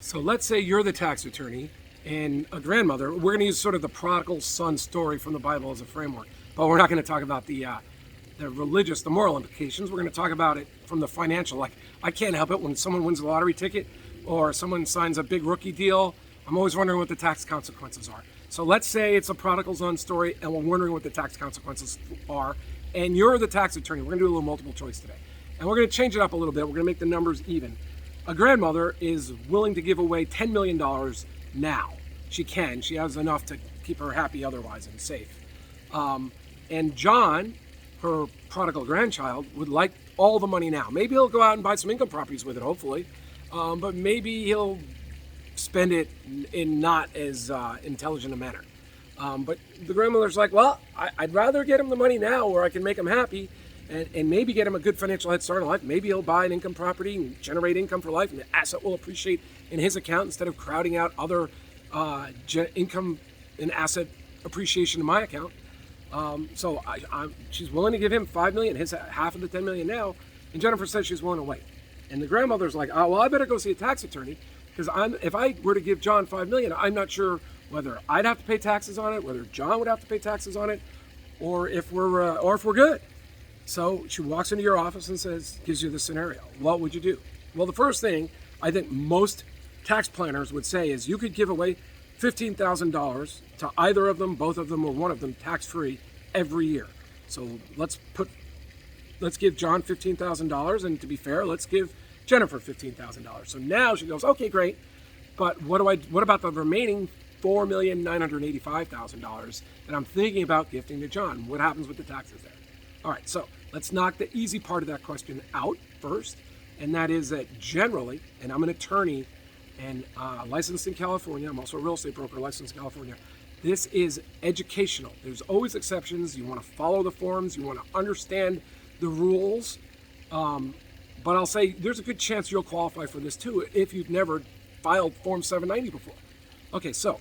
So let's say you're the tax attorney and a grandmother. We're going to use sort of the prodigal son story from the Bible as a framework, but we're not going to talk about the religious, the moral implications. We're going to talk about it from the financial. Like, I can't help it when someone wins a lottery ticket or someone signs a big rookie deal. I'm always wondering what the tax consequences are. So let's say it's a prodigal son story and we're wondering what the tax consequences are. And you're the tax attorney. We're going to do a little multiple choice today. And we're going to change it up a little bit. We're going to make the numbers even. A grandmother is willing to give away $10 million now. She can. She has enough to keep her happy otherwise and safe. And John, her prodigal grandchild, would like all the money now. Maybe he'll go out and buy some income properties with it, hopefully. But maybe he'll spend it in not as intelligent a manner. But the grandmother's like, well, I'd rather get him the money now where I can make him happy and maybe get him a good financial head start in life. Maybe he'll buy an income property and generate income for life, and the asset will appreciate in his account instead of crowding out other income and asset appreciation in my account. So she's willing to give him $5 million, his half of the $10 million now, and Jennifer says she's willing to wait. And the grandmother's like, oh, well, I better go see a tax attorney because if I were to give John $5 million, I'm not sure whether I'd have to pay taxes on it, whether John would have to pay taxes on it, or if we're good. So she walks into your office and gives you the scenario. What would you do? Well, the first thing I think most tax planners would say is you could give away $15,000 to either of them, both of them, or one of them tax-free every year. So let's give John $15,000, and to be fair, let's give Jennifer $15,000. So now she goes, okay, great, but what about the remaining $4,985,000 that I'm thinking about gifting to John? What happens with the taxes there? All right, so let's knock the easy part of that question out first, and that is that generally, and I'm an attorney and licensed in California, I'm also a real estate broker licensed in California, this is educational. There's always exceptions. You want to follow the forms, you want to understand the rules, but I'll say there's a good chance you'll qualify for this too if you've never filed Form 790 before. Okay, so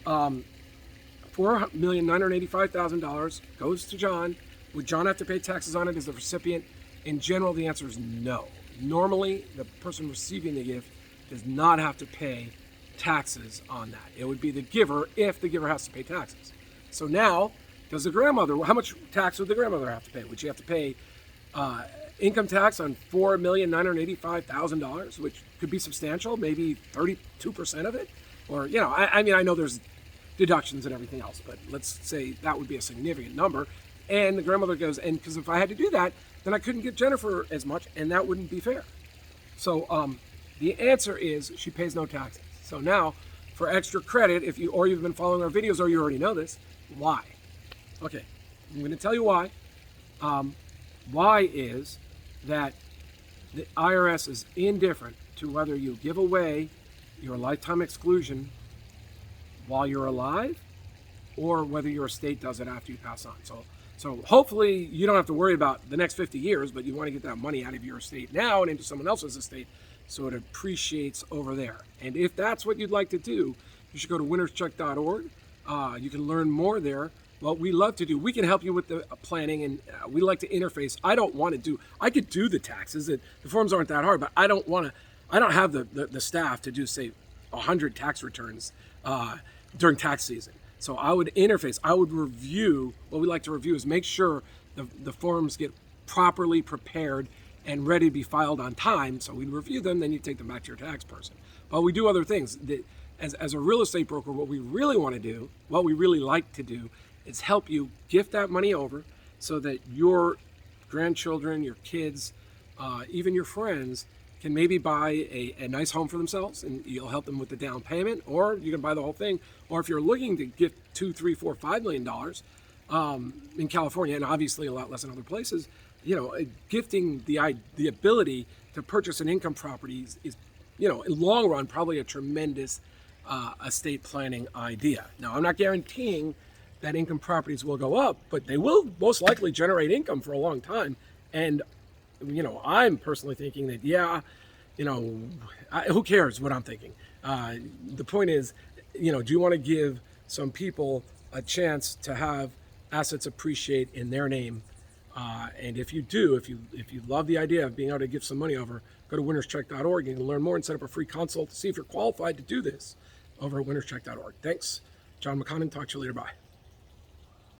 $4,985,000 goes to John. Would John have to pay taxes on it as the recipient? In general, the answer is no. Normally, the person receiving the gift does not have to pay taxes on that. It would be the giver if the giver has to pay taxes. So now, does the grandmother, how much tax would the grandmother have to pay? Would she have to pay income tax on $4,985,000, which could be substantial, maybe 32% of it? Or, I mean, I know there's deductions and everything else, but let's say that would be a significant number. And the grandmother goes, and because if I had to do that, then I couldn't give Jennifer as much, and that wouldn't be fair. So the answer is she pays no taxes. So now, for extra credit, you've been following our videos, or you already know this, why? Okay, I'm going to tell you why. Why is that the IRS is indifferent to whether you give away your lifetime exclusion while you're alive, or whether your estate does it after you pass on. So hopefully you don't have to worry about the next 50 years, but you want to get that money out of your estate now and into someone else's estate so it appreciates over there. And if that's what you'd like to do, you should go to winnerscheck.org. You can learn more there. What we love to do, we can help you with the planning, and we like to interface. I could do the taxes. The forms aren't that hard, but I don't have the staff to do, say, 100 tax returns during tax season. So I would interface, I would review. What we like to review is make sure the forms get properly prepared and ready to be filed on time. So we'd review them, then you take them back to your tax person. But we do other things. As a real estate broker, what we really want to do, what we really like to do, is help you gift that money over so that your grandchildren, your kids, even your friends can maybe buy a nice home for themselves, and you'll help them with the down payment, or you can buy the whole thing. Or if you're looking to gift $2, $3, $4, $5 million in California, and obviously a lot less in other places, gifting the ability to purchase an income property is in long run, probably a tremendous estate planning idea. Now, I'm not guaranteeing that income properties will go up, but they will most likely generate income for a long time. And I'm personally thinking that, who cares what I'm thinking? The point is, do you want to give some people a chance to have assets appreciate in their name And if you do, if you love the idea of being able to give some money over, go to winnerscheck.org. You can learn more and set up a free consult to see if you're qualified to do this over at winnerscheck.org. Thanks, John McConnin. Talk to you later. Bye.